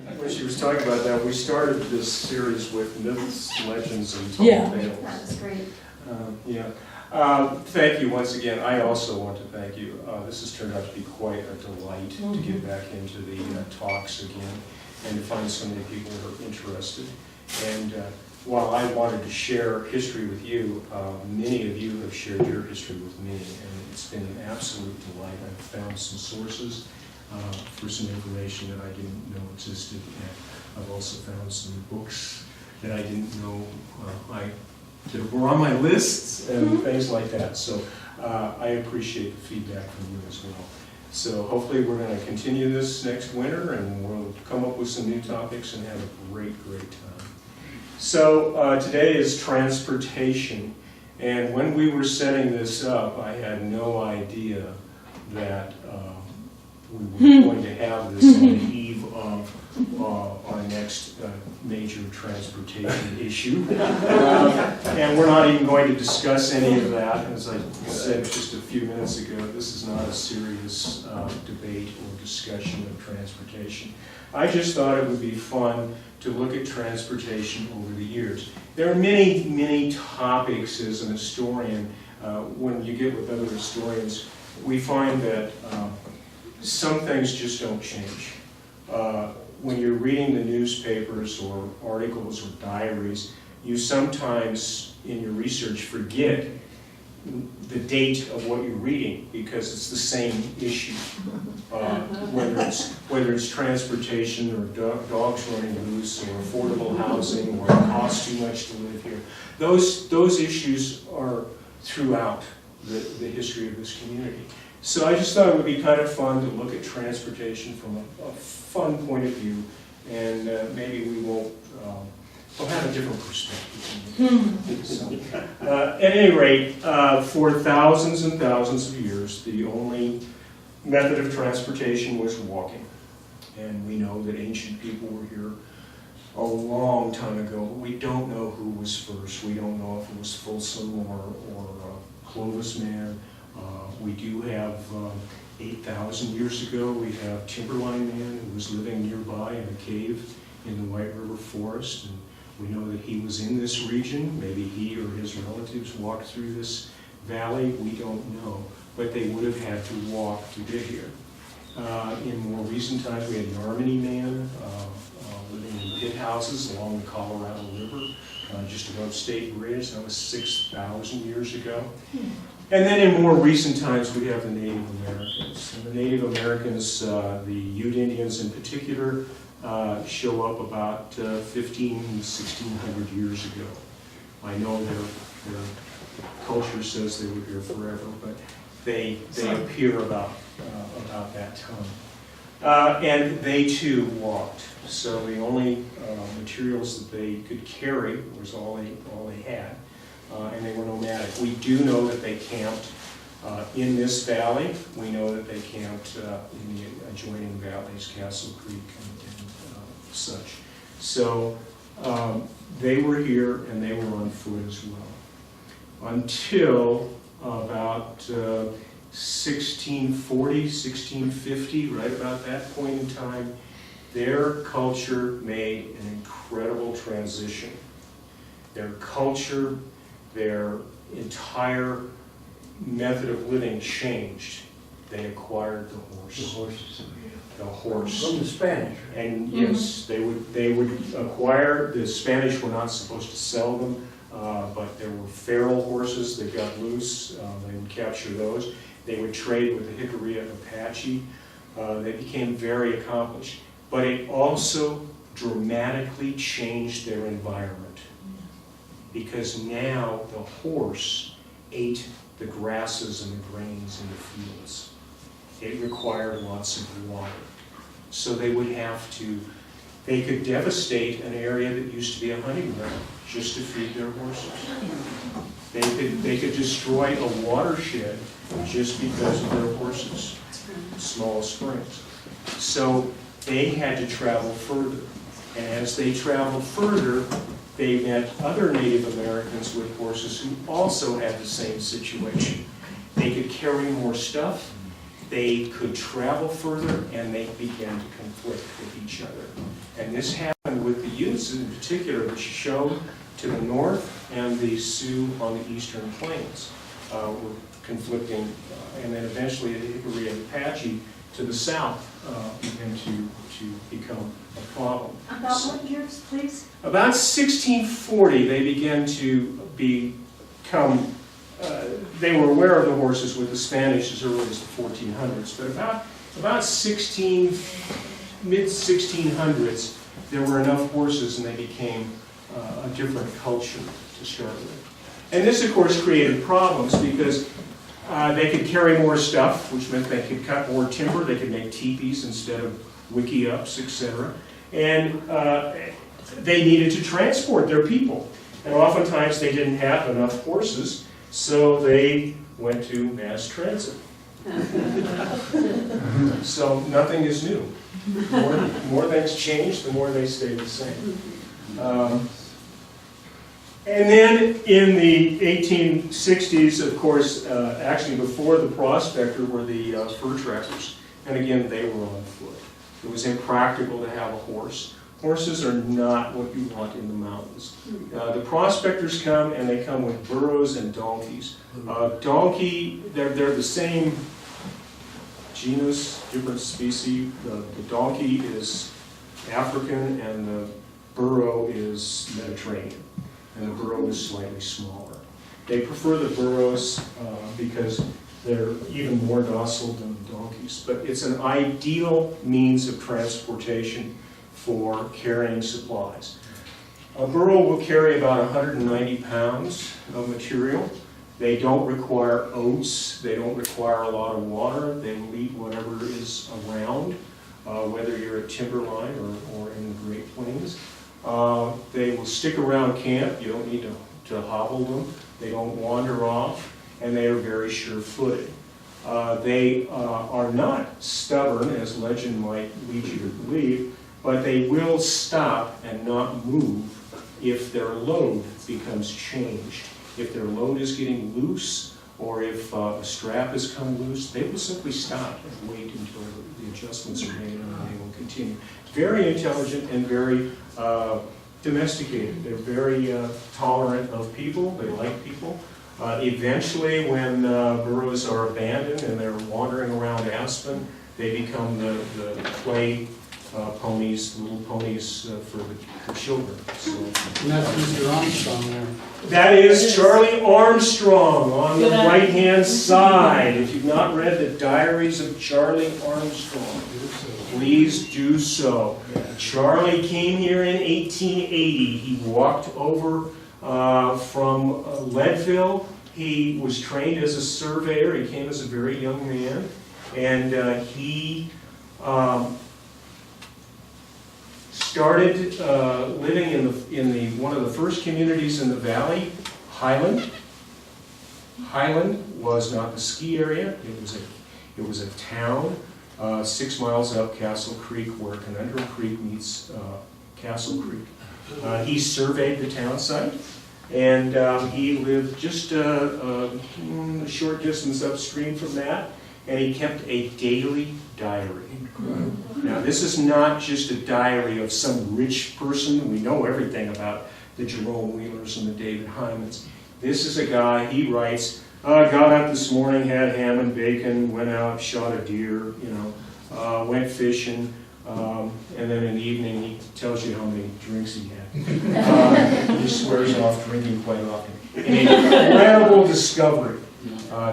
when she was talking about that, we started this series with myths, legends, and told tales. That was great. Thank you once again. I also want to thank you. This has turned out to be quite a delight to get back into the talks again and to find so many people who are interested. And while I wanted to share history with you, many of you have shared your history with me, and it's been an absolute delight. I've found some sources for some information that I didn't know existed, and I've also found some books that I didn't know that were on my lists and things like that. So I appreciate the feedback from you as well. So hopefully we're going to continue this next winter, and we'll come up with some new topics and have a great, great time. So today is transportation, and when we were setting this up, I had no idea that we were going to have this on the eve of our next major transportation issue. And we're not even going to discuss any of that. As I said just a few minutes ago, this is not a serious debate or discussion of transportation. I just thought it would be fun to look at transportation over the years. There are many, many topics as an historian. When you get with other historians, we find that some things just don't change. When you're reading the newspapers or articles or diaries, you sometimes, in your research, forget the date of what you're reading because it's the same issue. Whether it's transportation or dogs running loose or affordable housing or it costs too much to live here, those issues are throughout the history of this community. So I just thought it would be kind of fun to look at transportation from a fun point of view, and maybe we'll have a different perspective. So, at any rate, for thousands and thousands of years, the only method of transportation was walking. And we know that ancient people were here a long time ago, but we don't know who was first. We don't know if it was Folsom or Clovis Man. We do have 8,000 years ago, we have Timberline Man who was living nearby in a cave in the White River Forest, and we know that he was in this region. Maybe he or his relatives walked through this valley, we don't know, but they would have had to walk to get here. In more recent times, we had Yarmany Man living in pit houses along the Colorado River, just above State Bridge. That was 6,000 years ago. And then in more recent times, we have the Native Americans. And the Native Americans, the Ute Indians in particular, show up about 1,600 years ago. I know their culture says they were here forever, but they appear about that time. And they too walked. So the only materials that they could carry was all they had. And they were nomadic. We do know that they camped in this valley. We know that they camped in the adjoining valleys, Castle Creek and such. So they were here and they were on foot as well. Until about 1640, 1650, right about that point in time, their culture made an incredible transition. Their culture, their entire method of living changed. They acquired the horse. The horses. The horse. From the Spanish. And yes, they would acquire. The Spanish were not supposed to sell them, but there were feral horses that got loose. They would capture those. They would trade with the Jicarilla Apache. They became very accomplished. But it also dramatically changed their environment. Because now the horse ate the grasses and the grains in the fields. It required lots of water. So they could devastate an area that used to be a hunting ground just to feed their horses. They could destroy a watershed just because of their horses, small springs. So they had to travel further. And as they traveled further, they met other Native Americans with horses who also had the same situation. They could carry more stuff. they could travel further and they began to conflict with each other. And this happened with the Utes in particular, the Shoshone to the north and the Sioux on the eastern plains were conflicting, and then eventually the Hickory and Apache to the south began to become a problem. About what years, please? About 1640, they began to become, they were aware of the horses with the Spanish as early as the 1400s, but about mid-1600s, there were enough horses and they became a different culture to start with. And this, of course, created problems because they could carry more stuff, which meant they could cut more timber, they could make teepees instead of wickiups, etc. And they needed to transport their people. And oftentimes they didn't have enough horses, so they went to mass transit. So nothing is new. The more things change, the more they stay the same. And then in the 1860s, of course, actually before the prospector were the fur trackers. And again, they were on foot. It was impractical to have a horse. Horses are not what you want in the mountains. The prospectors come, and they come with burros and donkeys. Donkey, they're the same genus, different species. The donkey is African, and the burro is Mediterranean. And the burro is slightly smaller. They prefer the burros because they're even more docile than the donkeys. But it's an ideal means of transportation for carrying supplies. A burro will carry about 190 pounds of material. They don't require oats. They don't require a lot of water. They will eat whatever is around, whether you're at Timberline or in the Great Plains. They will stick around camp. You don't need to hobble them. They don't wander off, and they are very sure-footed. They are not stubborn, as legend might lead you to believe, but they will stop and not move if their load becomes changed. If their load is getting loose, or if a strap has come loose, they will simply stop and wait until the adjustments are made, and they will continue. Very intelligent and very domesticated. They're very tolerant of people. They like people. Eventually, when burros are abandoned and they're wandering around Aspen, they become the play ponies, little ponies for children. So, And that's Mr. Armstrong there. that is Charlie Armstrong on the right-hand side. If you've not read the Diaries of Charlie Armstrong, please do so. Charlie came here in 1880. He walked over from Leadville. He was trained as a surveyor. He came as a very young man, and he started living in one of the first communities in the valley, Highland. Highland was not the ski area. It was a town 6 miles up Castle Creek, where Conundrum Creek meets Castle Creek. He surveyed the town site, and he lived just a short distance upstream from that, and he kept a daily diary. Now, this is not just a diary of some rich person. We know everything about the Jerome Wheelers and the David Hymans. This is a guy, he writes, got up this morning, had ham and bacon, went out, shot a deer, went fishing, and then in the evening he tells you how many drinks he had. He swears off drinking quite often. An incredible discovery,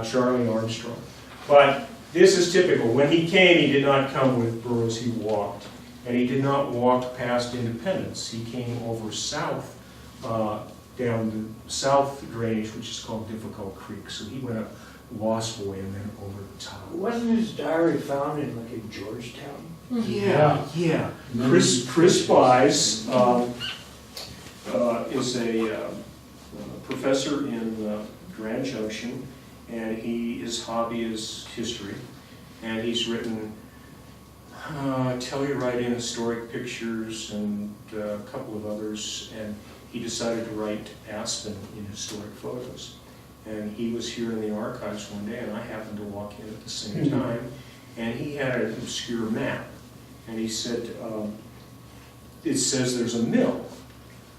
Charlie Armstrong. But this is typical. When he came, he did not come with burros, he walked. And he did not walk past Independence. He came over south, down the south drainage, which is called Difficult Creek. So he went up Lost Boy and then over the top. Wasn't his diary found in like in Georgetown? Yeah. Chris Buys is a professor in Grand Junction, and his hobby is history. And he's written Telluride Historic Pictures and a couple of others, and he decided to write Aspen in historic photos. And he was here in the archives one day, and I happened to walk in at the same time. and he had an obscure map. And he said, it says there's a mill.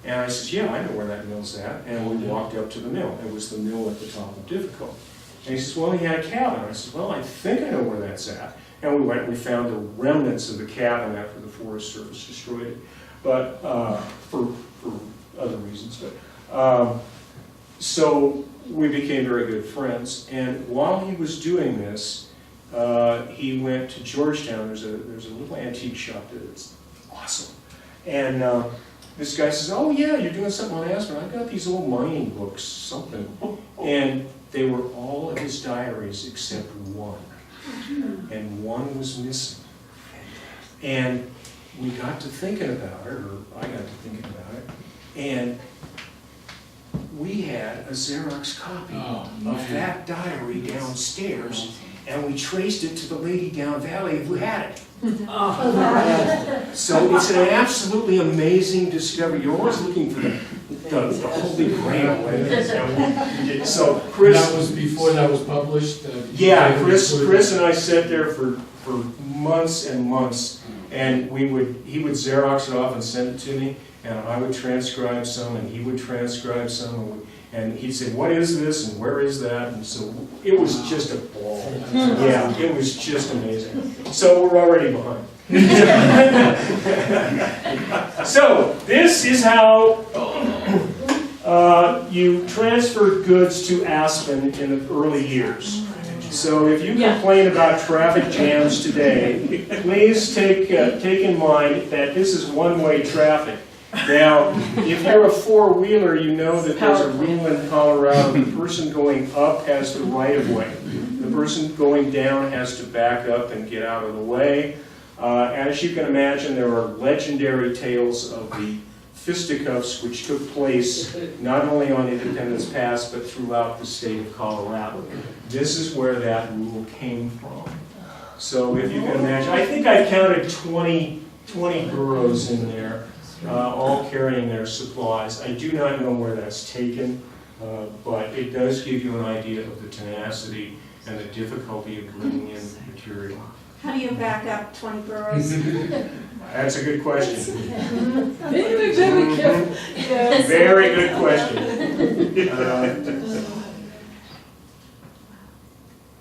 And I said, yeah, I know where that mill's at. And we walked up to the mill. It was the mill at the top of Difficult. And he says, well, he had a cabin. I said, well, I think I know where that's at. And we went and we found the remnants of the cabin after the Forest Service destroyed it, but for other reasons. But so we became very good friends. And while he was doing this, he went to Georgetown. There's a little antique shop that's awesome. And this guy says, oh yeah, you're doing something on Aspen. I've got these old mining books, something. And they were all of his diaries except one. And one was missing. And we got to thinking about it, or I got to thinking about it, and we had a Xerox copy of that diary downstairs, and we traced it to the lady down valley who had it. So it's an absolutely amazing discovery. You're always looking for the holy grail. So Chris, That was before that was published? yeah, Chris and I sat there for months and months, and he would Xerox it off and send it to me, and I would transcribe some, and he would transcribe some, and he'd say, what is this, and where is that? And so it was just a ball. Yeah, it was just amazing. So we're already behind. So this is how you transferred goods to Aspen in the early years. So if you complain about traffic jams today, please take in mind that this is one-way traffic. Now, if you're a four-wheeler, you know that there's a rule in Colorado. The person going up has the right-of-way. The person going down has to back up and get out of the way. As you can imagine, there are legendary tales of the fisticuffs which took place not only on Independence Pass, but throughout the state of Colorado. This is where that rule came from. So if you can imagine, I think I counted 20 burros in there, all carrying their supplies. I do not know where that's taken, but it does give you an idea of the tenacity and the difficulty of bringing in material. How do you back up 20 burros? That's a good question. Very careful. Yes. Very good question.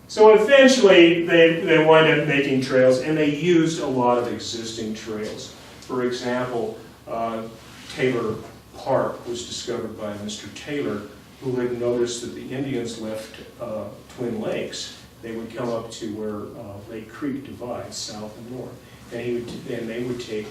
So eventually they wind up making trails, and they used a lot of existing trails. For example, Taylor Park was discovered by Mr. Taylor, who had noticed that the Indians left Twin Lakes. They would come up to where Lake Creek divides, south and north. And they would take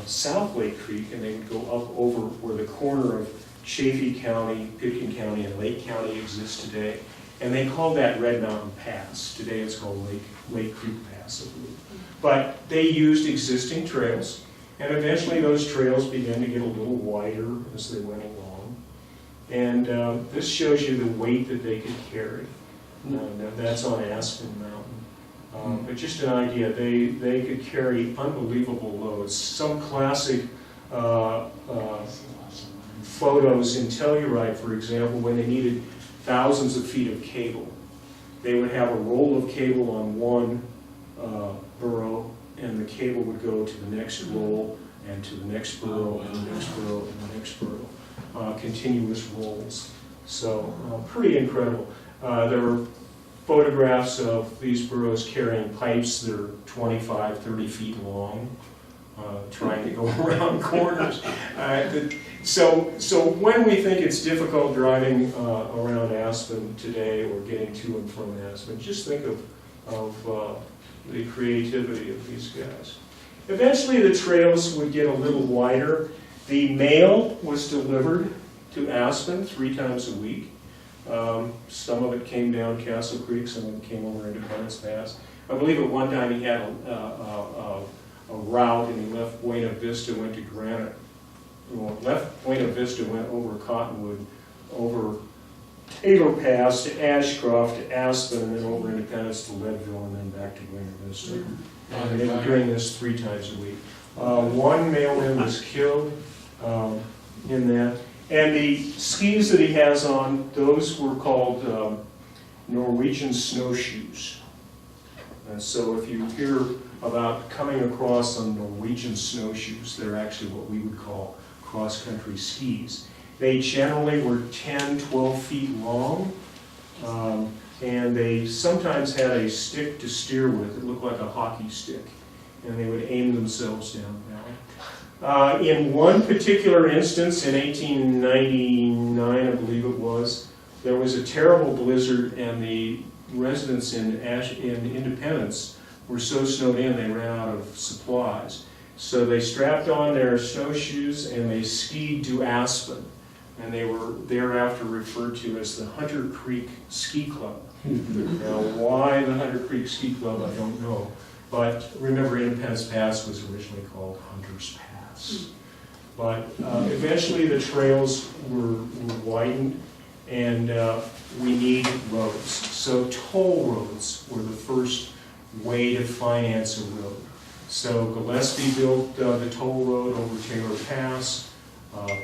South Lake Creek, and they would go up over where the corner of Chaffee County, Pitkin County, and Lake County exists today. And they called that Red Mountain Pass. Today it's called Lake Creek Pass, I believe. But they used existing trails, and eventually those trails began to get a little wider as they went along. And this shows you the weight that they could carry. That's on Aspen Mountain. But just an idea, they could carry unbelievable loads. Some classic photos in Telluride, for example, when they needed thousands of feet of cable. They would have a roll of cable on one burrow, and the cable would go to the next roll, and to the next burrow, and the next burrow, and the next burrow. Continuous rolls. So pretty incredible. There were photographs of these burros carrying pipes that are 25, 30 feet long, trying to go around corners. So when we think it's difficult driving around Aspen today, or getting to and from Aspen, just think of the creativity of these guys. Eventually the trails would get a little wider. The mail was delivered to Aspen 3 times a week. Some of it came down Castle Creek, some of it came over Independence Pass. I believe at one time he had a route, and he left Buena Vista, went to Granite. Well, left Buena Vista, went over Cottonwood, over Taylor Pass to Ashcroft to Aspen, and then over Independence to Leadville, and then back to Buena Vista. And they were doing this 3 times a week. One mailman was killed in that. And the skis that he has on, those were called Norwegian Snowshoes. And so if you hear about coming across on Norwegian snowshoes, they're actually what we would call cross-country skis. They generally were 10, 12 feet long, and they sometimes had a stick to steer with. It looked like a hockey stick, and they would aim themselves down valley. In one particular instance, in 1899, I believe it was, there was a terrible blizzard, and the residents in Independence were so snowed in they ran out of supplies. So they strapped on their snowshoes and they skied to Aspen. And they were thereafter referred to as the Hunter Creek Ski Club. Now, why the Hunter Creek Ski Club, I don't know. But remember, Independence Pass was originally called Hunter's Pass. But eventually the trails were widened, and we needed roads. So toll roads were the first way to finance a road. So Gillespie built the toll road over Taylor Pass.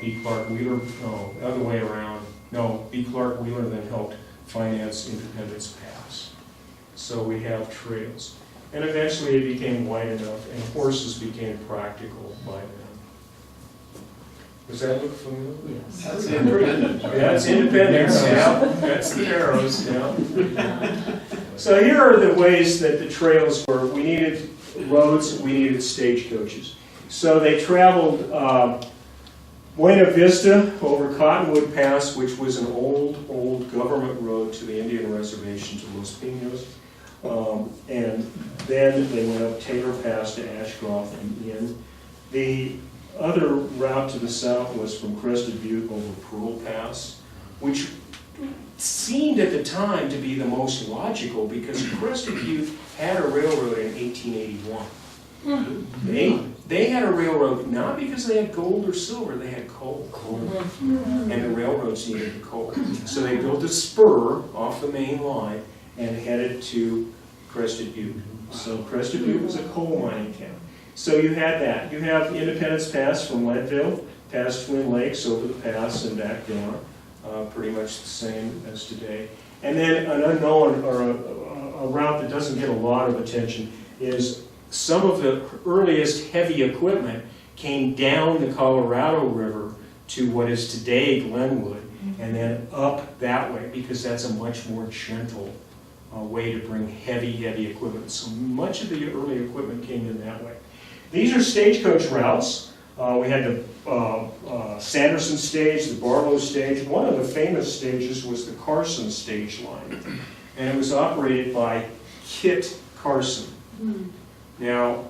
B. Clark Wheeler, no, other way around. No, B. Clark Wheeler then helped finance Independence Pass. So we have trails. And eventually it became wide enough, and horses became practical by then. Does that look familiar? Yes. That's Independence. That's Independence, yeah. That's the arrows, yeah. So here are the ways that the trails were. We needed roads, we needed stagecoaches. So they traveled Buena Vista over Cottonwood Pass, which was an old government road to the Indian reservation to Los Pinos. And then they went up Taylor Pass to Ashcroft and in. The other route to the south was from Crested Butte over Pearl Pass, which seemed at the time to be the most logical because Crested Butte had a railroad in 1881. They had a railroad not because they had gold or silver, they had coal. And the railroads needed the coal. So they built a spur off the main line and headed to Crested Butte. So Crested Butte was a coal mining town. So you had that. You have Independence Pass from Leadville, past Twin Lakes, over the pass and back down. Pretty much the same as today. And then an unknown, or a route that doesn't get a lot of attention, is some of the earliest heavy equipment came down the Colorado River to what is today Glenwood, and then up that way, because that's a much more gentle way to bring heavy equipment. So much of the early equipment came in that way. These are stagecoach routes. We had the Sanderson stage, the Barlow stage. One of the famous stages was the Carson stage line, and it was operated by Kit Carson. Now,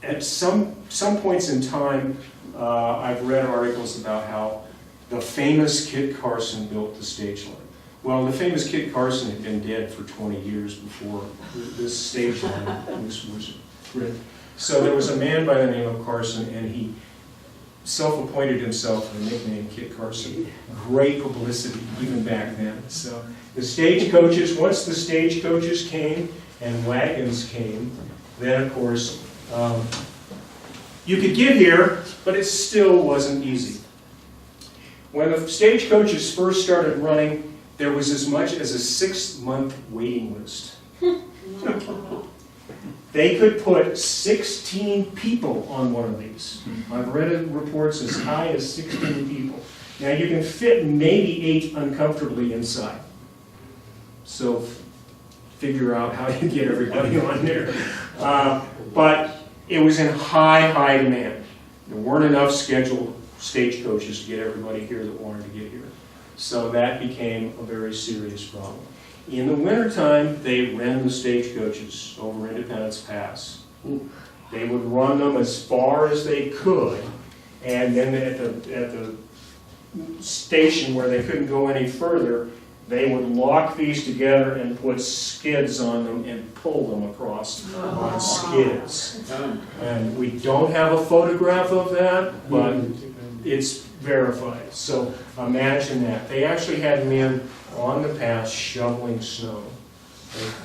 at some points in time, I've read articles about how the famous Kit Carson built the stage line. Well, the famous Kit Carson had been dead for 20 years before this stage line was written. So there was a man by the name of Carson, and he self-appointed himself the nickname Kit Carson. Great publicity, even back then. So the stagecoaches, once the stagecoaches came and wagons came, then of course, you could get here, but it still wasn't easy. When the stagecoaches first started running, there was as much as a 6-month waiting list. They could put 16 people on one of these. I've read reports as high as 16 people. Now you can fit maybe 8 uncomfortably inside. So figure out how you get everybody on there. But it was in high demand. There weren't enough scheduled stagecoaches to get everybody here that wanted to get here. So that became a very serious problem. In the wintertime, they ran the stagecoaches over Independence Pass. They would run them as far as they could, and then at the station where they couldn't go any further, they would lock these together and put skids on them and pull them across on skids. And we don't have a photograph of that, but it's verified. So imagine that. They actually had men on the pass shoveling snow.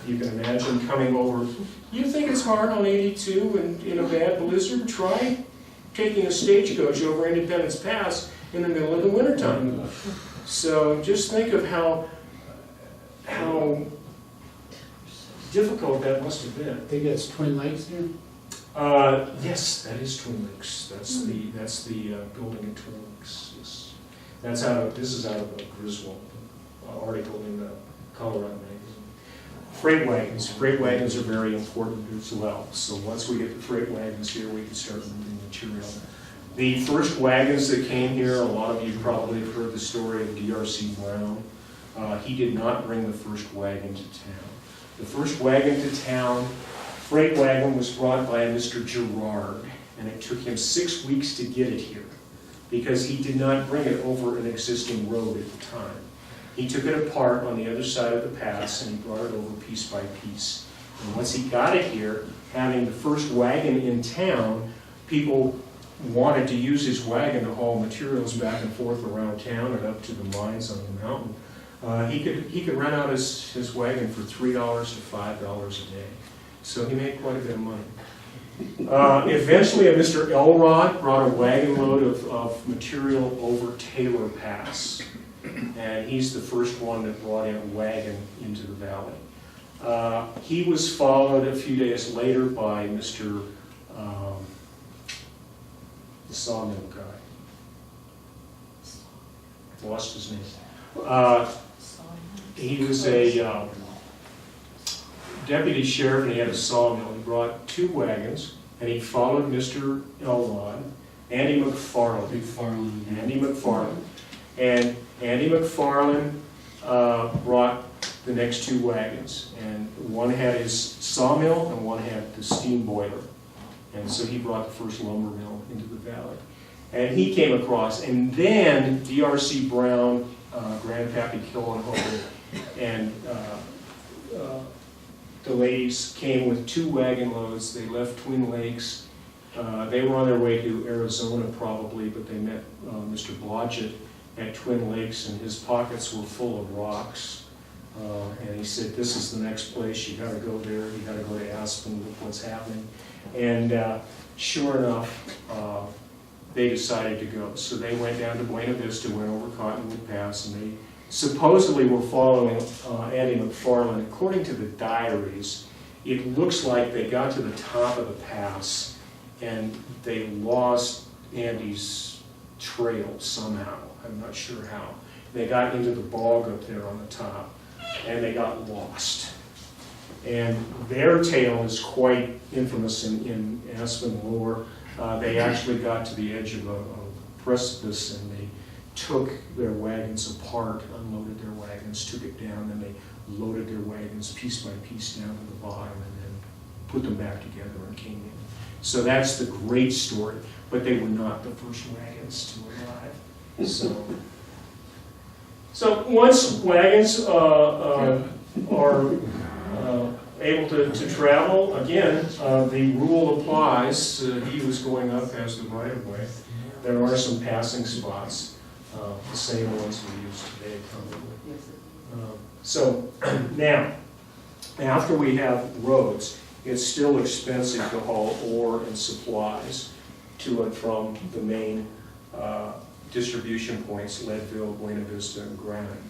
You can imagine coming over. You think it's hard on 82 and in a bad blizzard? Try taking a stagecoach over Independence Pass in the middle of the wintertime. So just think of how difficult that must have been. I think that's Twin Lakes there. Yes, that is Twin Lakes. That's the building in Twin Lakes. Yes. This is out of a Griswold article in the Colorado magazine. Freight wagons. Freight wagons are very important as well. So once we get the freight wagons here, we can start moving material. The first wagons that came here, a lot of you probably have heard the story of D.R.C. Brown. He did not bring the first wagon to town. The first wagon to town, freight wagon, was brought by a Mr. Gerard, and it took him 6 weeks to get it here because he did not bring it over an existing road at the time. He took it apart on the other side of the pass and he brought it over piece by piece. And once he got it here, having the first wagon in town, people wanted to use his wagon to haul materials back and forth around town and up to the mines on the mountain. He could rent out his wagon for $3 to $5 a day. So he made quite a bit of money. Eventually, a Mr. Elrod brought a wagon load of material over Taylor Pass. And he's the first one that brought in a wagon into the valley. He was followed a few days later by Mr. The sawmill guy. Lost his name. He was a deputy sheriff and he had a sawmill. He brought 2 wagons and he followed Mr. Elrod, Andy McFarland. Andy McFarland. And Andy McFarland brought the next 2 wagons. And one had his sawmill and one had the steam boiler. And so he brought the first lumber mill into the valley. And he came across, and then D.R.C. Brown, Grandpappy Killenhoven, and the ladies came with 2 wagon loads. They left Twin Lakes. They were on their way to Arizona probably, but they met Mr. Blodgett at Twin Lakes, and his pockets were full of rocks. And he said, "This is the next place. You got to go there. You got to go to Aspen. Look what's happening." And sure enough, they decided to go. So they went down to Buena Vista, went over Cottonwood Pass, and they supposedly were following Andy McFarland. According to the diaries, it looks like they got to the top of the pass and they lost Andy's trail somehow. I'm not sure how. They got into the bog up there on the top and they got lost. And their tale is quite infamous in Aspen lore. They actually got to the edge of a precipice and they took their wagons apart, unloaded their wagons, took it down, and they loaded their wagons piece by piece down to the bottom and then put them back together and came in. So that's the great story, but they were not the first wagons to arrive. So once wagons are able to travel, again, the rule applies. He was going up as the right-of-way. There are some passing spots, the same ones we use today probably. So now, after we have roads, it's still expensive to haul ore and supplies to and from the main distribution points, Leadville, Buena Vista, and Granite.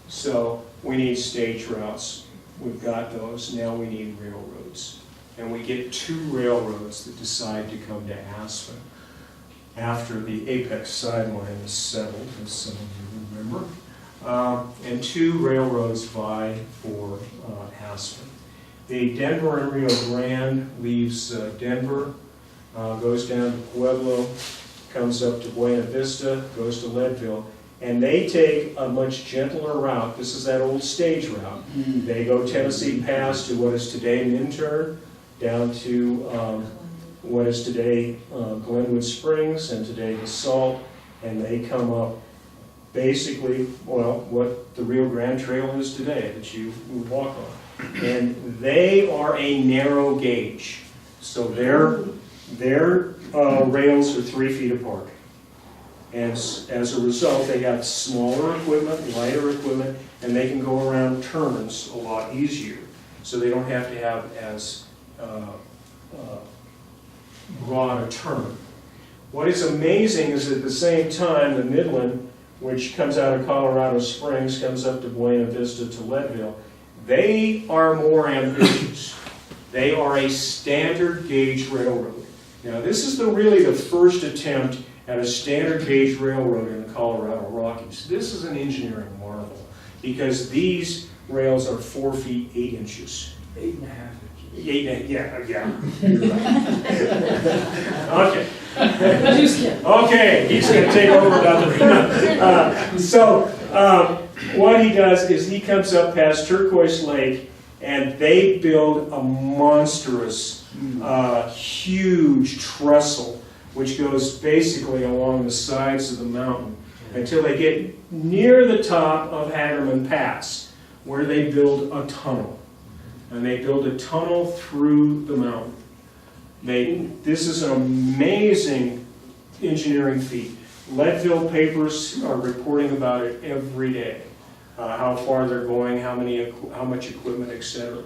So we need stage routes. We've got those. Now we need railroads. And we get 2 railroads that decide to come to Aspen after the Apex sideline is settled, as some of you remember. And 2 railroads vie for Aspen. The Denver and Rio Grande leaves Denver, goes down to Pueblo, comes up to Buena Vista, goes to Leadville, and they take a much gentler route. This is that old stage route. They go Tennessee Pass to what is today Minturn, down to what is today Glenwood Springs, and today Basalt, and they come up basically, well, what the Rio Grande Trail is today that you walk on. And they are a narrow gauge. So their rails are 3 feet apart. And as a result, they have smaller equipment, lighter equipment, and they can go around turns a lot easier. So they don't have to have as broad a turn. What is amazing is at the same time, the Midland, which comes out of Colorado Springs, comes up to Buena Vista to Leadville, They are more ambitious. They are a standard gauge railroad. Now, this is really the first attempt at a standard gauge railroad in the Colorado Rockies. This is an engineering marvel because these rails are 4 feet 8 inches. 8.5 inches. Yeah, you're right. Okay. Just kidding. Okay, he's going to take over nothing. What he does is he comes up past Turquoise Lake, and they build a monstrous, huge trestle, which goes basically along the sides of the mountain until they get near the top of Hagerman Pass, where they build a tunnel. And they build a tunnel through the mountain. This is an amazing engineering feat. Leadville papers are reporting about it every day. How far they're going, how much equipment, etc.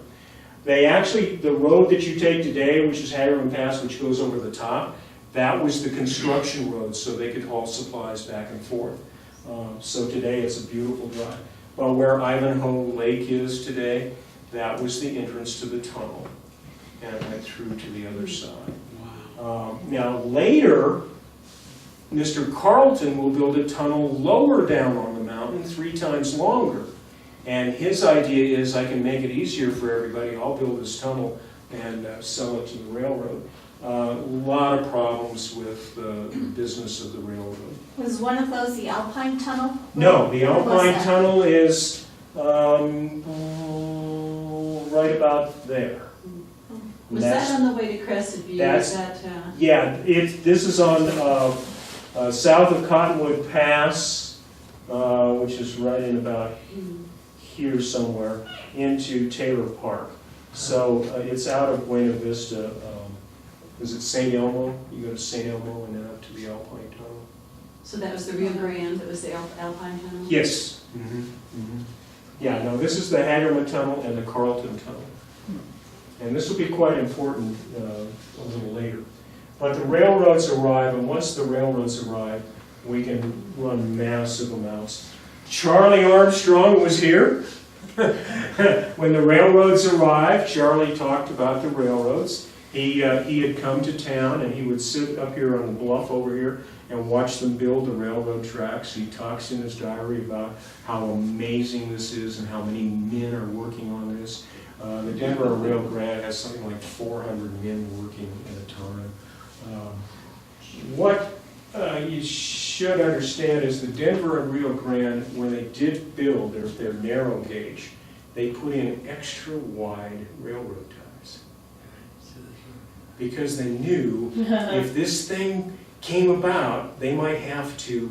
The road that you take today, which is Hagerman Pass, which goes over the top, that was the construction road, so they could haul supplies back and forth. So today it's a beautiful drive. Well, where Ivanhoe Lake is today, that was the entrance to the tunnel, and it went through to the other side. Wow. Now later, Mr. Carlton will build a tunnel lower down on the mountain, 3 times longer. And his idea is, I can make it easier for everybody, I'll build this tunnel and sell it to the railroad. A lot of problems with the business of the railroad. Was one of those the Alpine Tunnel? No, the What was Alpine that? Tunnel is right about there. Was that on the way to Crested View? that's- Is that, Yeah, this is on south of Cottonwood Pass, which is right in about here somewhere, into Taylor Park. So it's out of Buena Vista. Is it St. Elmo? You go to St. Elmo and then up to the Alpine Tunnel. so that was the Rio Grande, that was the Alpine Tunnel? Yes. Yeah, no, this is the Hagerman Tunnel and the Carlton Tunnel. And this will be quite important a little later. But the railroads arrive, and once the railroads arrive, we can run massive amounts. Charlie Armstrong was here. When the railroads arrived, Charlie talked about the railroads. He had come to town, and he would sit up here on the bluff over here and watch them build the railroad tracks. He talks in his diary about how amazing this is and how many men are working on this. The Denver and Rio Grande has something like 400 men working at a time. What you should understand is the Denver and Rio Grande, when they did build their narrow gauge, they put in extra wide railroad ties. Because they knew if this thing came about, they might have to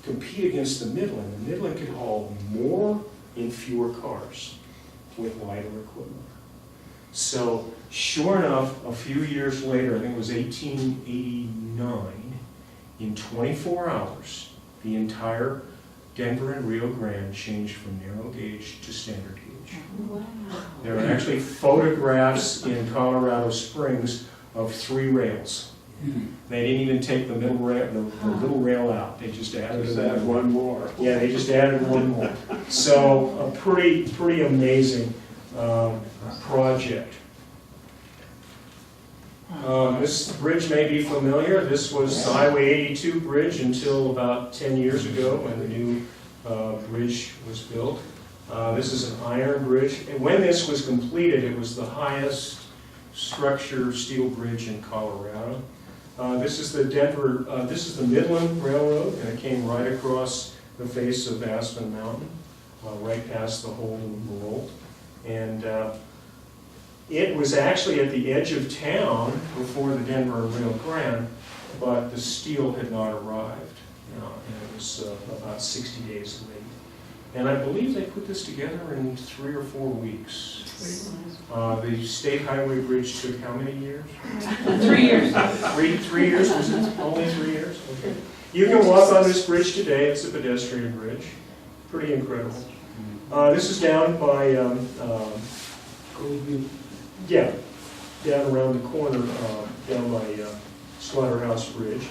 compete against the Midland. The Midland could haul more in fewer cars with lighter equipment. So, sure enough, a few years later, I think it was 1889, in 24 hours, the entire Denver and Rio Grande changed from narrow gauge to standard gauge. Wow. There are actually photographs in Colorado Springs of 3 rails. They didn't even take the middle rail, the little rail out. They just added one more. Yeah, they just added one more. So a pretty amazing project. This bridge may be familiar. This was the Highway 82 bridge until about 10 years ago when the new bridge was built. This is an iron bridge. And when this was completed, it was the highest structure steel bridge in Colorado. This is the Midland Railroad, and it came right across the face of Aspen Mountain, right past the Holden Roll. And it was actually at the edge of town before the Denver and Rio Grande, but the steel had not arrived, and it was about 60 days late. And I believe they put this together in 3 or 4 weeks. The state highway bridge took how many years? 3 years. 3 years? Was it only 3 years? Okay. You can walk on this bridge today. It's a pedestrian bridge. Pretty incredible. This is down by, yeah, down around the corner, down by Slaughterhouse Bridge.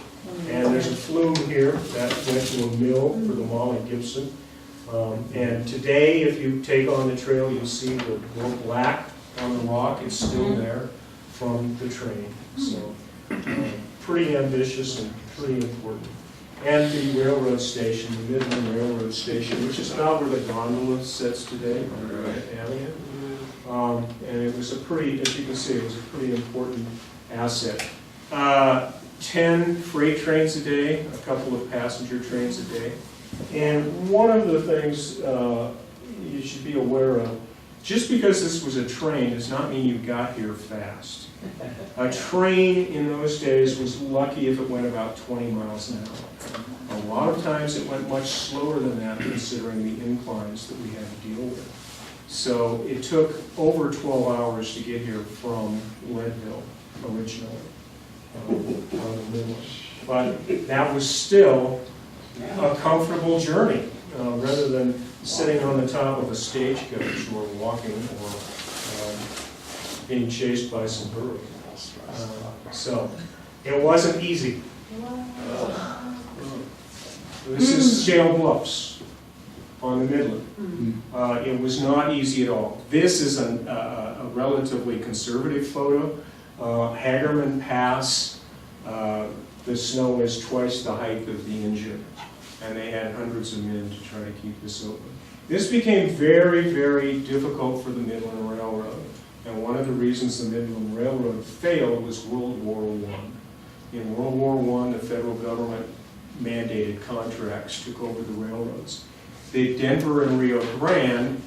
And there's a flume here that went to a mill for the Molly Gibson. And today, if you take on the trail, you'll see the little black on the rock. It's still there from the train. So pretty ambitious and pretty important. And the railroad station, the Midland Railroad Station, which is about where the gondola sits today, on Grant Avenue. And it was a pretty, as you can see, it was a pretty important asset. 10 freight trains a day, a couple of passenger trains a day. And one of the things you should be aware of, just because this was a train does not mean you got here fast. A train in those days was lucky if it went about 20 miles an hour. A lot of times it went much slower than that, considering the inclines that we had to deal with. So it took over 12 hours to get here from Leadville originally, on the Midland. But that was still a comfortable journey, rather than sitting on the top of a stagecoach or walking or being chased by some birds. So it wasn't easy. This is Shale Bluffs on the Midland. It was not easy at all. This is a relatively conservative photo. Hagerman Pass, the snow is twice the height of the engine, and they had hundreds of men to try to keep this open. This became very, very difficult for the Midland Railroad, and one of the reasons the Midland Railroad failed was World War I. In World War I, the federal government mandated contracts took over the railroads. The Denver and Rio Grande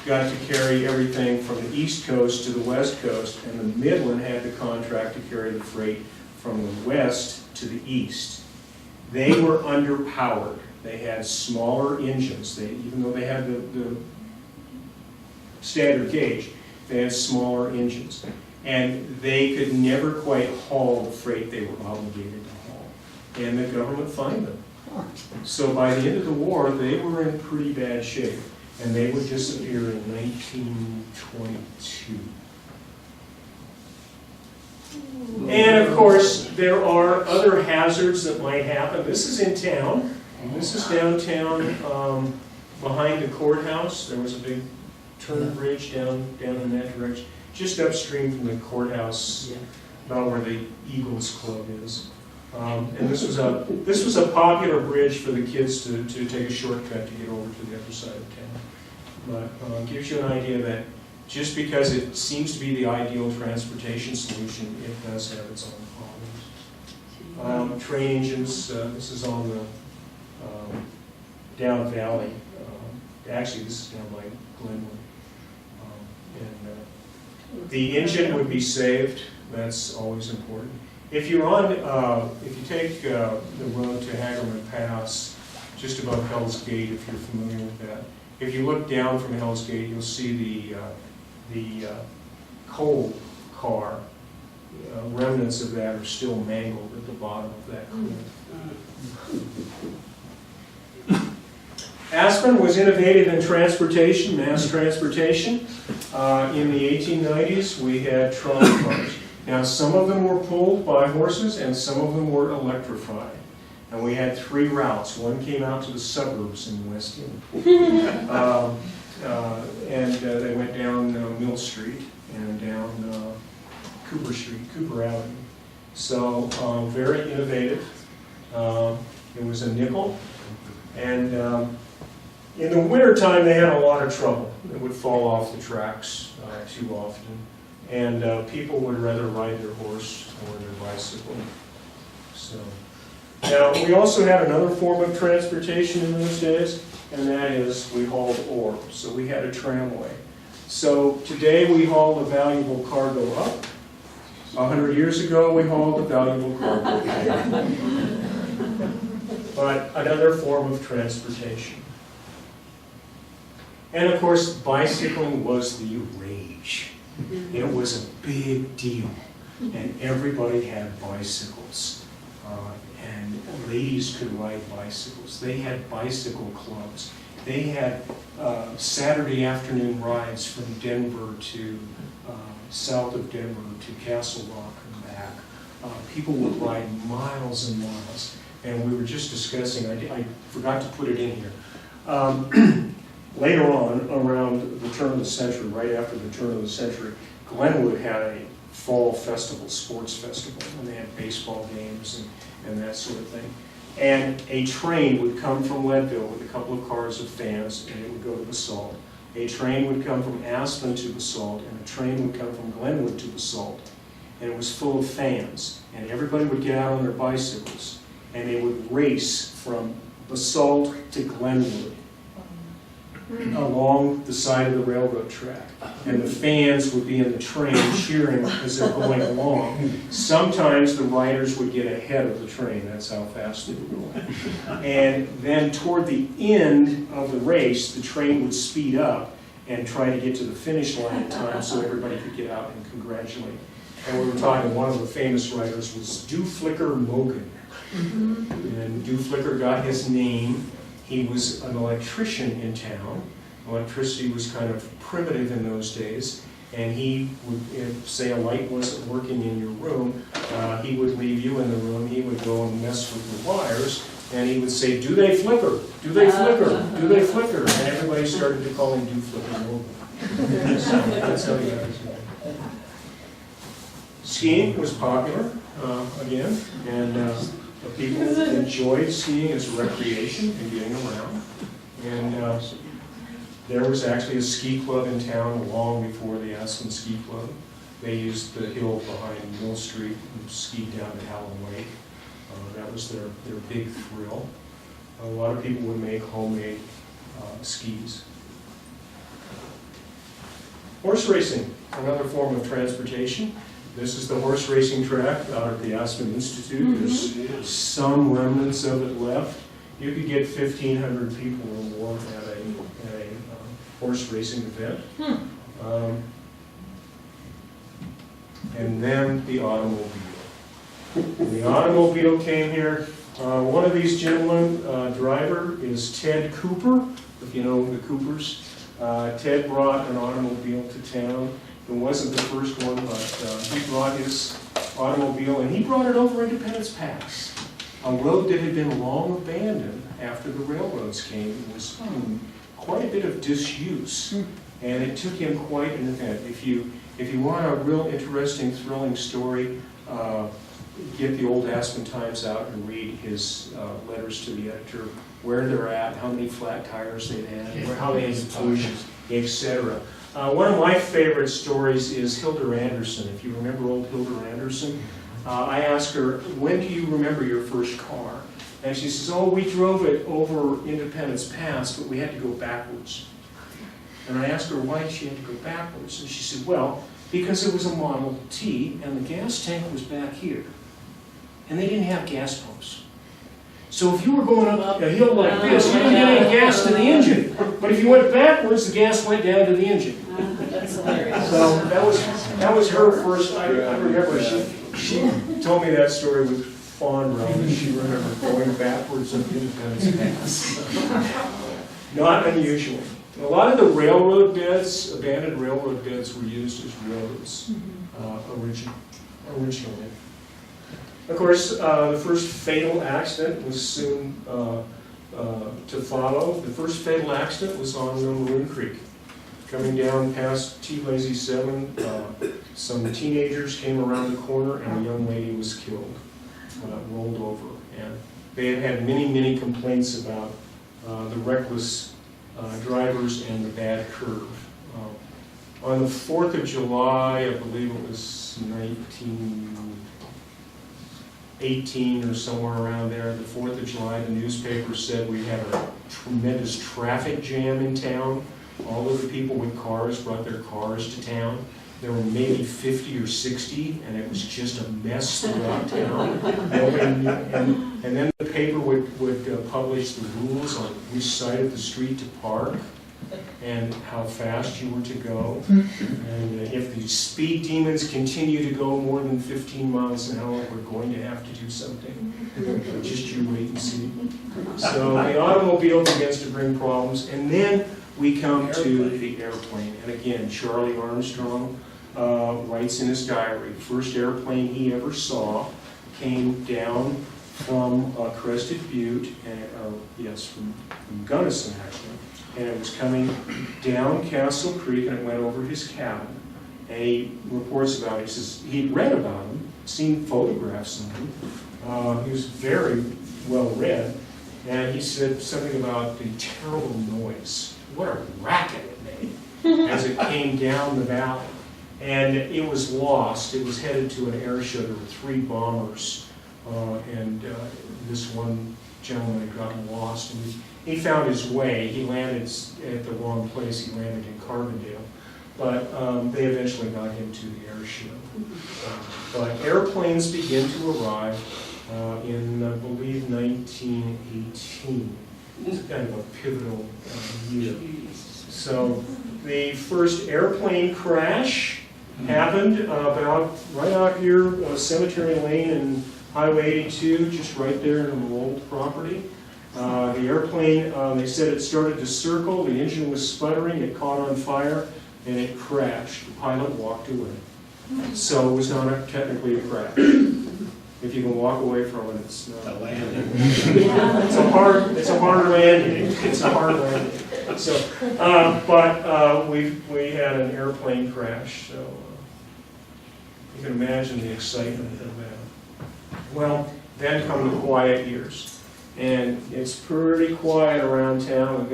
got to carry everything from the East Coast to the West Coast, and the Midland had the contract to carry the freight from the West to the East. They were underpowered. They had smaller engines. Even though they had the standard gauge, they had smaller engines. And they could never quite haul the freight they were obligated to haul. And the government fined them. So by the end of the war, they were in pretty bad shape. And they would disappear in 1922. And of course, there are other hazards that might happen. This is in town. This is downtown, behind the courthouse. There was a big turn bridge down in that direction, just upstream from the courthouse, about where the Eagles Club is. And this was a popular bridge for the kids to take a shortcut to get over to the other side of town. But it gives you an idea that just because it seems to be the ideal transportation solution, it does have its own problems. Train engines, this is on the down valley. Actually, this is down by Glenwood. The engine would be saved. That's always important. If you're on, if you take the road to Hagerman Pass, just above Hell's Gate, if you're familiar with that, if you look down from Hell's Gate, you'll see the coal car. Remnants of that are still mangled at the bottom of that cliff. Aspen was innovative in transportation, mass transportation. In the 1890s, we had trolley cars. Now, some of them were pulled by horses, and some of them were electrified. And we had 3 routes. One came out to the suburbs in West End. And they went down Mill Street and down Cooper Street, Cooper Avenue. So, very innovative. It was a nickel. And in the wintertime, they had a lot of trouble. It would fall off the tracks too often. And people would rather ride their horse or their bicycle. So, now, we also had another form of transportation in those days, and that is we hauled ore. So we had a tramway. So today we haul the valuable cargo up. 100 years ago, we hauled the valuable cargo down. But another form of transportation. And of course, bicycling was the rage. It was a big deal, and everybody had bicycles. And ladies could ride bicycles. They had bicycle clubs. They had Saturday afternoon rides from Denver to south of Denver to Castle Rock and back. People would ride miles and miles. And we were just discussing, I forgot to put it in here, Later on, around the turn of the century, right after the turn of the century, Glenwood had a fall festival, sports festival, and they had baseball games and that sort of thing. And a train would come from Leadville with a couple of cars of fans, and it would go to Basalt. A train would come from Aspen to Basalt, and a train would come from Glenwood to Basalt. And it was full of fans. And everybody would get out on their bicycles, and they would race from Basalt to Glenwood along the side of the railroad track. And the fans would be in the train cheering as they're going along. Sometimes the riders would get ahead of the train. That's how fast they were going. And then toward the end of the race, the train would speed up and try to get to the finish line in time so everybody could get out and congratulate. And we were talking, one of the famous riders was Duflicker Mogan. And Duflicker got his name. He was an electrician in town. Electricity was kind of primitive in those days. And he would, if, say, a light wasn't working in your room, he would leave you in the room. He would go and mess with the wires. And he would say, "Do they flicker? Do they flicker? Do they flicker?" And everybody started to call him Duflicker Mogan. So that's how he got his name. Skiing was popular, again, and people enjoyed skiing as a recreation and getting around. And there was actually a ski club in town long before the Aspen Ski Club. They used the hill behind Mill Street and skied down to Howland Lake. That was their big thrill. A lot of people would make homemade skis. Horse racing, another form of transportation. This is the horse racing track out at the Aspen Institute. There's some remnants of it left. You could get 1,500 people or more at a horse racing event. And then the automobile. When the automobile came here, one of these gentlemen, driver, is Ted Cooper, if you know the Coopers. Ted brought an automobile to town. It wasn't the first one, but he brought his automobile, and he brought it over Independence Pass, a road that had been long abandoned after the railroads came. It was in quite a bit of disuse, and it took him quite an event. If you want a real interesting, thrilling story, get the old Aspen Times out and read his letters to the editor, where they're at, how many flat tires they've had, how they had to push, etc. One of my favorite stories is Hildur Anderson. If you remember old Hildur Anderson, I asked her, "When do you remember your first car?" And she says, "Oh, we drove it over Independence Pass, but we had to go backwards." And I asked her why she had to go backwards. And she said, "Well, because it was a Model T, and the gas tank was back here. And they didn't have gas pumps. So if you were going up a hill like this, you didn't get any gas to the engine. But if you went backwards, the gas went down to the engine." That's hilarious. So that was her first. I remember she told me that story with fond relish. She remembered going backwards on Independence Pass. Not unusual. A lot of the railroad beds, abandoned railroad beds, were used as railroads originally. Of course, the first fatal accident was soon to follow. The first fatal accident was on Maroon Creek. Coming down past T-Lazy 7, some teenagers came around the corner and a young lady was killed, rolled over. And they had many, many complaints about the reckless drivers and the bad curve. On the 4th of July, I believe it was 1918 or somewhere around there, the 4th of July, the newspaper said we had a tremendous traffic jam in town. All of the people with cars brought their cars to town. There were maybe 50 or 60, and it was just a mess throughout town. And then the paper would publish the rules on which side of the street to park and how fast you were to go. And if the speed demons continue to go more than 15 miles an hour, we're going to have to do something. Just you wait and see. So the automobile begins to bring problems, and then we come to the airplane. And again, Charlie Armstrong writes in his diary, the first airplane he ever saw came down from Crested Butte, from Gunnison actually, and it was coming down Castle Creek, and it went over his cabin. And he reports about it. He says he'd read about him, seen photographs of him. He was very well read, and he said something about the terrible noise. What a racket it made as it came down the valley. And it was lost. It was headed to an air show. There were 3 bombers, and this one gentleman had gotten lost. And he found his way. He landed at the wrong place. He landed in Carbondale. But they eventually got him to the air show. But airplanes began to arrive in, I believe, 1918. It's kind of a pivotal year. So the first airplane crash happened right out here, Cemetery Lane and Highway 82, just right there in the old property. The airplane, they said it started to circle, the engine was sputtering, it caught on fire, and it crashed. The pilot walked away. So it was not technically a crash. If you can walk away from it, it's not a landing. It's a hard landing. It's a hard landing. So, but we had an airplane crash, so you can imagine the excitement of that. Well, then come the quiet years, and it's pretty quiet around town.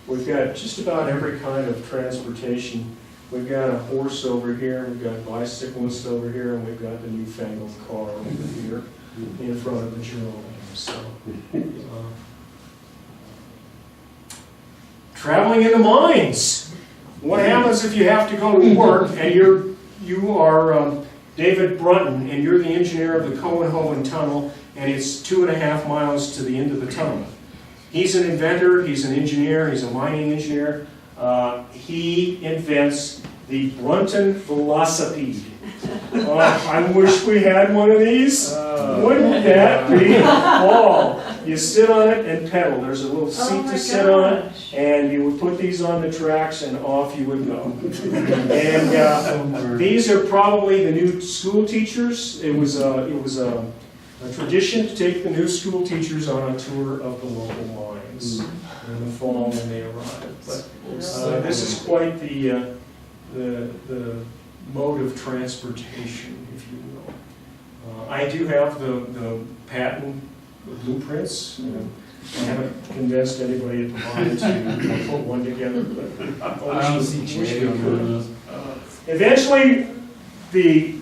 We've got just about every kind of transportation. We've got a horse over here, we've got bicyclists over here, and we've got the newfangled car over here in front of the Journal. So, traveling in the mines. What happens if you have to go to work and you are David Brunton and you're the engineer of the Cohenhoven Tunnel, and it's 2.5 miles to the end of the tunnel? He's an inventor, he's an engineer, he's a mining engineer. He invents the Brunton Velocipede. I wish we had one of these. Wouldn't that be all? You sit on it and pedal. There's a little seat to sit on, and you would put these on the tracks, and off you would go. And these are probably the new school teachers. It was a tradition to take the new school teachers on a tour of the local mines in the fall when they arrived. But this is quite the mode of transportation, if you will. I do have the patent blueprints. I haven't convinced anybody at the mine to put one together, but I don't see Jay on those. eventually, the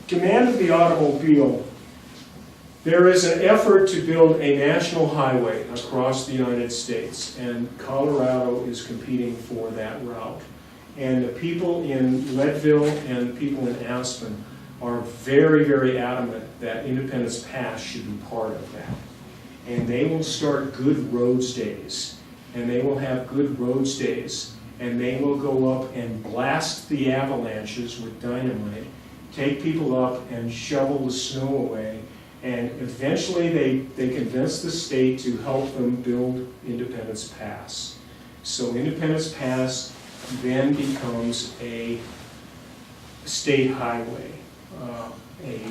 demand of the automobile. There is an effort to build a national highway across the United States, and Colorado is competing for that route. And the people in Leadville and the people in Aspen are very, very adamant that Independence Pass should be part of that. And they will start good roads days, and they will have good roads days, and they will go up and blast the avalanches with dynamite, take people up and shovel the snow away. And eventually they convinced the state to help them build Independence Pass. So Independence Pass then becomes a state highway, a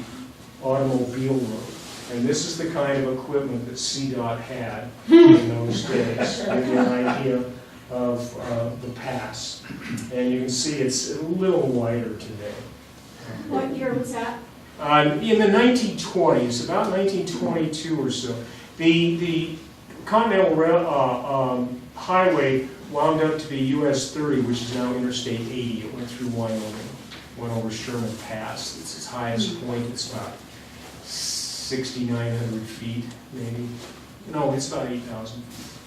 automobile road. And this is the kind of equipment that CDOT had in those days, to give you an idea of the pass. And you can see it's a little lighter today. What year was that? In the 1920s, about 1922 or so, the Continental Highway wound up to be US 30, which is now Interstate 80. It went through Wyoming, went over Sherman Pass. It's its highest point. It's about 6,900 feet, maybe. No, it's about 8,000 feet.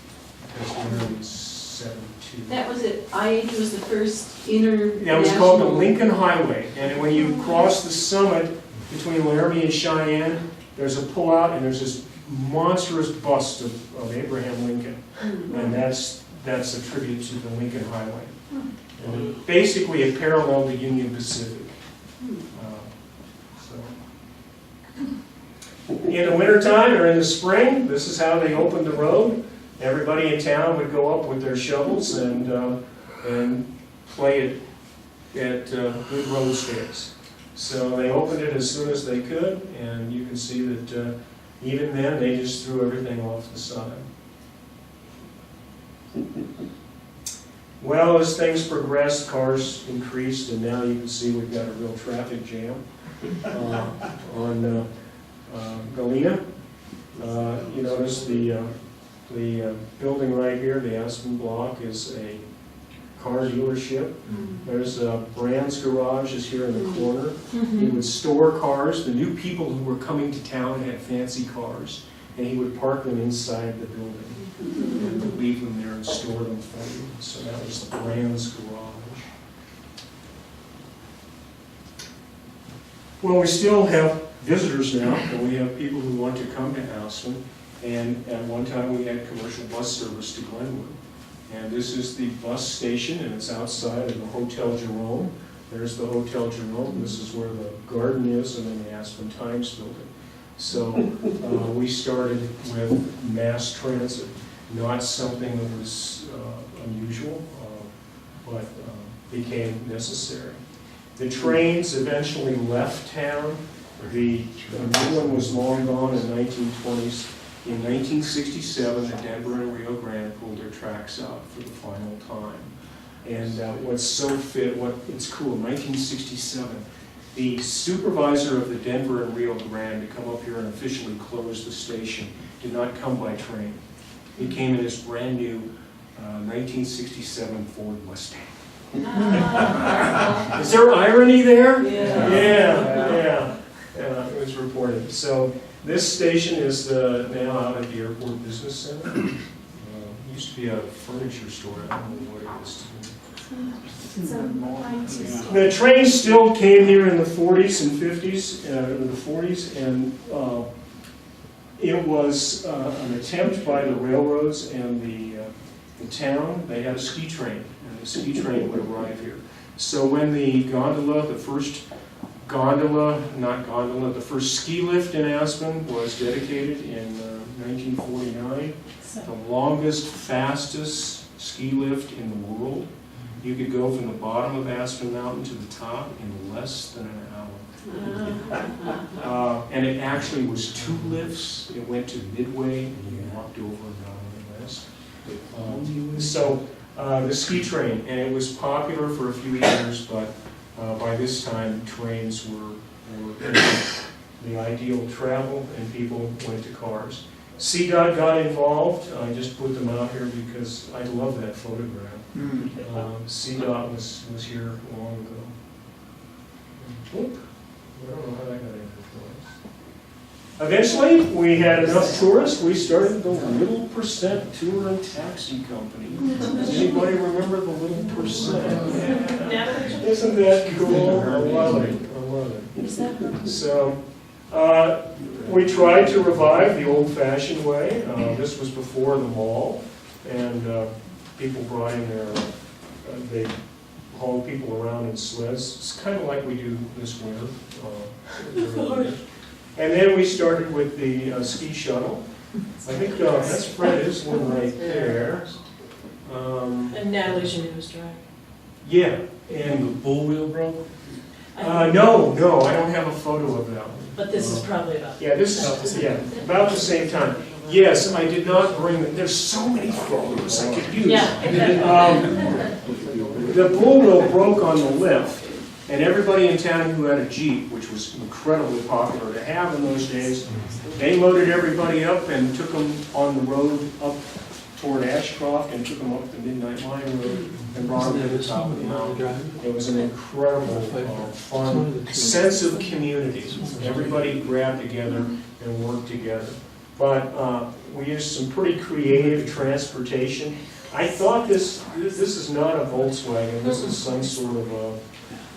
That's nearly 72. That was it. I-80 was the first international. Yeah, it was called the Lincoln Highway. And when you cross the summit between Laramie and Cheyenne, there's a pullout and there's this monstrous bust of Abraham Lincoln. And that's a tribute to the Lincoln Highway. And basically it paralleled the Union Pacific. In the wintertime or in the spring, this is how they opened the road. Everybody in town would go up with their shovels and play it at good road days. So they opened it as soon as they could, and you can see that Even then, they just threw everything off the side. Well, as things progressed, cars increased, and now you can see we've got a real traffic jam on Galena. You notice the building right here, the Aspen Block, is a car dealership. There's Brand's Garage is here in the corner. He would store cars. The new people who were coming to town had fancy cars, and he would park them inside the building and would leave them there and store them for you. So that was the Brand's Garage. Well, we still have visitors now, and we have people who want to come to Aspen. And at one time, we had commercial bus service to Glenwood. And this is the bus station, and it's outside of the Hotel Jerome. There's the Hotel Jerome. This is where the garden is, and then the Aspen Times building. So we started with mass transit, not something that was unusual, but became necessary. The trains eventually left town. The new one was long gone in the 1920s. In 1967, the Denver and Rio Grande pulled their tracks out for the final time. And it's cool, 1967, the supervisor of the Denver and Rio Grande to come up here and officially close the station did not come by train. He came in his brand new 1967 Ford Mustang. Is there irony there? Yeah. It was reported. So this station is now out at the Airport Business Center. It used to be a furniture store. I don't know what it is today. The train still came here in the 40s and 50s, and it was an attempt by the railroads and the town. They had a ski train, and the ski train would arrive here. So when the the first ski lift in Aspen was dedicated in 1949. The longest, fastest ski lift in the world. You could go from the bottom of Aspen Mountain to the top in less than an hour. And it actually was 2 lifts. It went to Midway, and you walked over and down the west. The ski train, and it was popular for a few years, but by this time, trains were the ideal travel, and people went to cars. CDOT got involved. I just put them out here because I love that photograph. CDOT was here long ago. Whoop. I don't know how that got into place. Eventually, we had enough tourists. We started the Little Percent Tour and Taxi Company. Does anybody remember the Little Percent? Yeah. Isn't that cool? I love it. So, we tried to revive the old-fashioned way. This was before the mall, and people brought in they hauled people around in sleds. It's kind of like we do this winter. And then we started with the ski shuttle. I think that's Fred Island right there. And Natalie Janus, right? Yeah. And the bull wheel broke? No, I don't have a photo of that one. But this is probably about. Yeah, this is about the same time. Yes, I did not bring them. There's so many photos I could use. The bull wheel broke on the lift, and everybody in town who had a Jeep, which was incredibly popular to have in those days, they loaded everybody up and took them on the road up toward Ashcroft and took them up the Midnight Line Road and brought them to the top of the mountain. It was an incredible, fun sense of community. Everybody grabbed together and worked together. But we used some pretty creative transportation. I thought this is not a Volkswagen. This is some sort of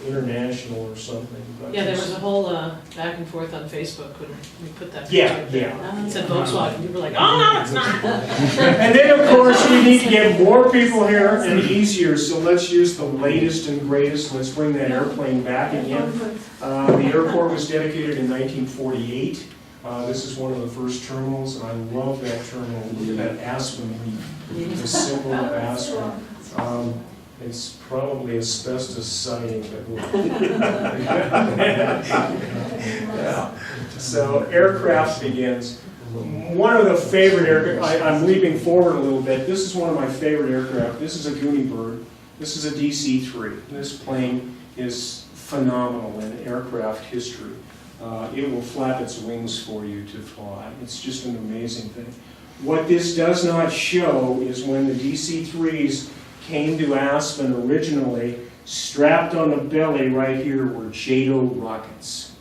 international or something. But Yeah, there was a whole back and forth on Facebook when we put that. Yeah. It said Volkswagen. People were like, oh no, it's not. And then, of course, we need to get more people here and easier, so let's use the latest and greatest. Let's bring that airplane back again. The airport was dedicated in 1948. This is one of the first terminals, and I love that terminal. Look at that aspen leaf, the symbol of Aspen. It's probably asbestos siding that will. Yeah. So aircraft begins. One of the favorite aircraft, I'm leaping forward a little bit. This is one of my favorite aircraft. This is a Goonie Bird. This is a DC-3. This plane is phenomenal in aircraft history. It will flap its wings for you to fly. It's just an amazing thing. What this does not show is when the DC-3s came to Aspen originally, strapped on the belly right here were JATO rockets.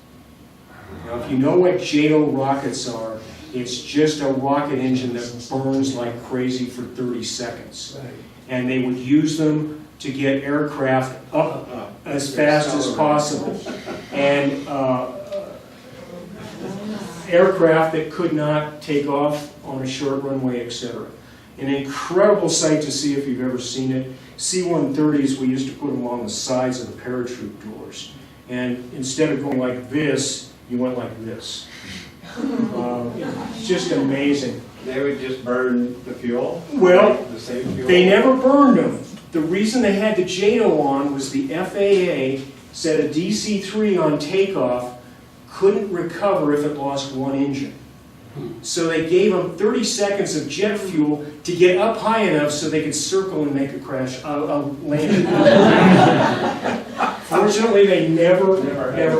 Now, if you know what JATO rockets are, it's just a rocket engine that burns like crazy for 30 seconds. And they would use them to get aircraft up as fast as possible. And aircraft that could not take off on a short runway, etc. An incredible sight to see if you've ever seen it. C-130s, we used to put them on the sides of the parachute doors. And instead of going like this, you went like this. It's just amazing. They would just burn the fuel? Well, The same fuel? they never burned them. The reason they had the JATO on was the FAA said a DC-3 on takeoff couldn't recover if it lost one engine. So they gave them 30 seconds of jet fuel to get up high enough so they could circle and make a crash, landing. Fortunately, they never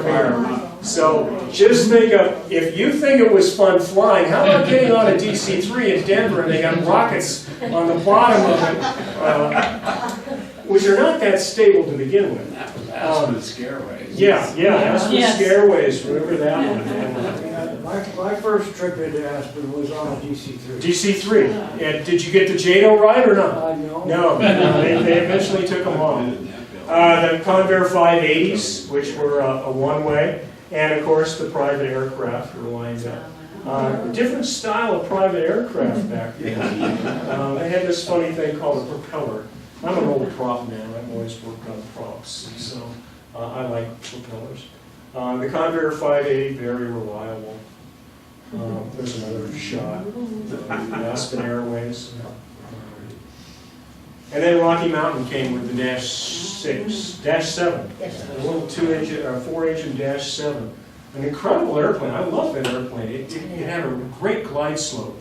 fired them. So just think of, if you think it was fun flying, how about getting on a DC-3 in Denver and they got rockets on the bottom of it, which are not that stable to begin with. Aspen Scareways. Yeah, Aspen Yes. Scareways, remember that one. My first trip into Aspen was on a DC-3. DC-3. And did you get the JATO right or not? No. No, they eventually took them off. The Convair 580s, which were a one-way, and of course the private aircraft were lined up. A different style of private aircraft back then. They had this funny thing called a propeller. I'm an old prop man, I've always worked on props, so I like propellers. The Convair 580, very reliable. There's another shot. The Aspen Airways. And then Rocky Mountain came with the Dash 7, a little 4-engine Dash 7. An incredible airplane. I love that airplane. It had a great glide slope,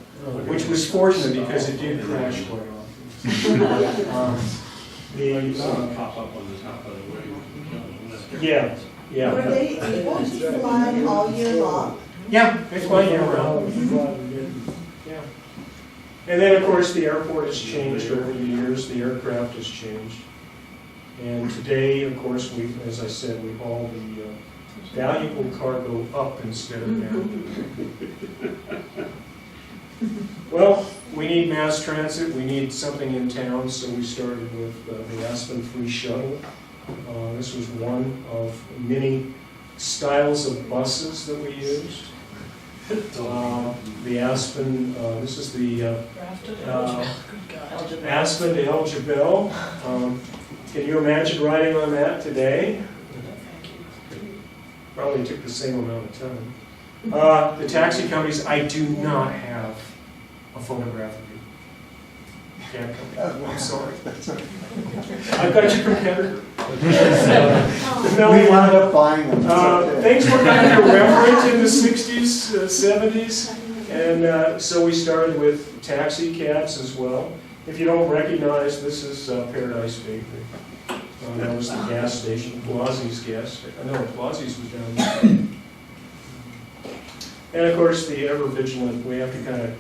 which was fortunate because it did crash quite often. Pop up on the top of the wing. Yeah. Were they able to fly all year long? Yeah, they fly year round. Yeah. And then, of course, the airport has changed over the years. The aircraft has changed. And today, of course, as I said, we haul the valuable cargo up instead of down. Well, we need mass transit. We need something in town, so we started with the Aspen Free Shuttle. This was one of many styles of buses that we used. The Aspen, this is the Aspen to El Jebel. Can you imagine riding on that today? Probably took the same amount of time. The taxi companies, I do not have a photograph of you. Can't come. I'm sorry. I've got your competitor. We wound up buying them. Things were kind of irreverent in the 60s, 70s, and so we started with taxi cabs as well. If you don't recognize, this is Paradise Bakery. That was the gas station, Blasi's gas. I know Blasi's was down there. And of course, the ever vigilant, we have to kind of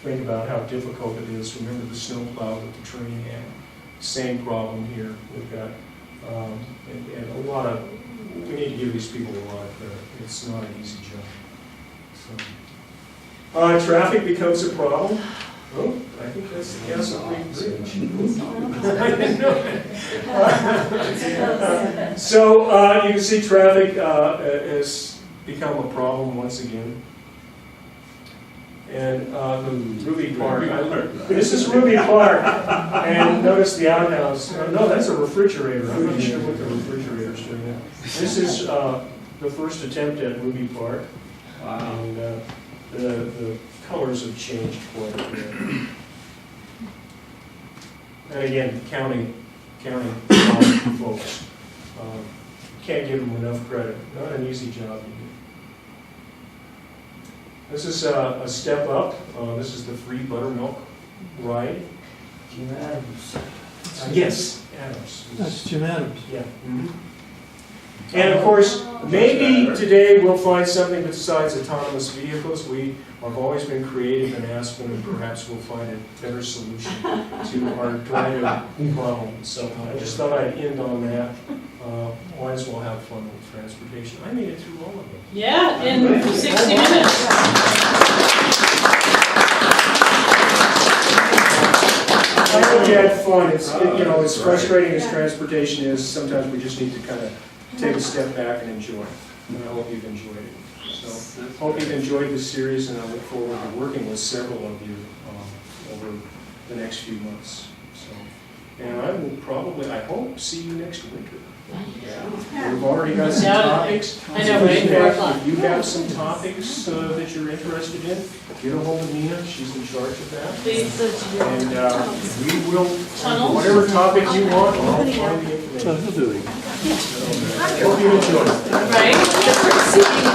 think about how difficult it is. Remember the snowplow that the train had. Same problem here. We've got and a lot of, we need to give these people a lot of credit. It's not an easy job. So. Traffic becomes a problem. Oh, I think that's the Castle Creek Bridge. I didn't know that. So you can see traffic has become a problem once again. And the Ruby Park. This is Ruby Park. And notice the outhouse. No, that's a refrigerator. I'm not sure what the refrigerator's doing. This is the first attempt at Ruby Park. Wow. And the colors have changed quite a bit. And again, county folks. Can't give them enough credit. Not an easy job to do. This is a step up. This is the free buttermilk ride. Jim Adams. Yes, Adams. That's Jim Adams. Yeah. And of course, maybe today we'll find something besides autonomous vehicles. We have always been creative in Aspen, and perhaps we'll find a better solution to our driving problem. So I just thought I'd end on that. Might as well have fun with transportation. I made it through all of them. Yeah, in 60 minutes. I hope you had fun. It's, as frustrating as transportation is, sometimes we just need to kind of take a step back and enjoy. And I hope you've enjoyed it. So, hope you've enjoyed this series, and I look forward to working with several of you over the next few months. So, and I will probably, I hope, see you next winter. We've already got some topics. I know, right? If you have some topics that you're interested in, get a hold of Nina. She's in charge of that. Please, And we will, Tunnels? whatever topic you want, I'll find the information. Hope you enjoy it. right?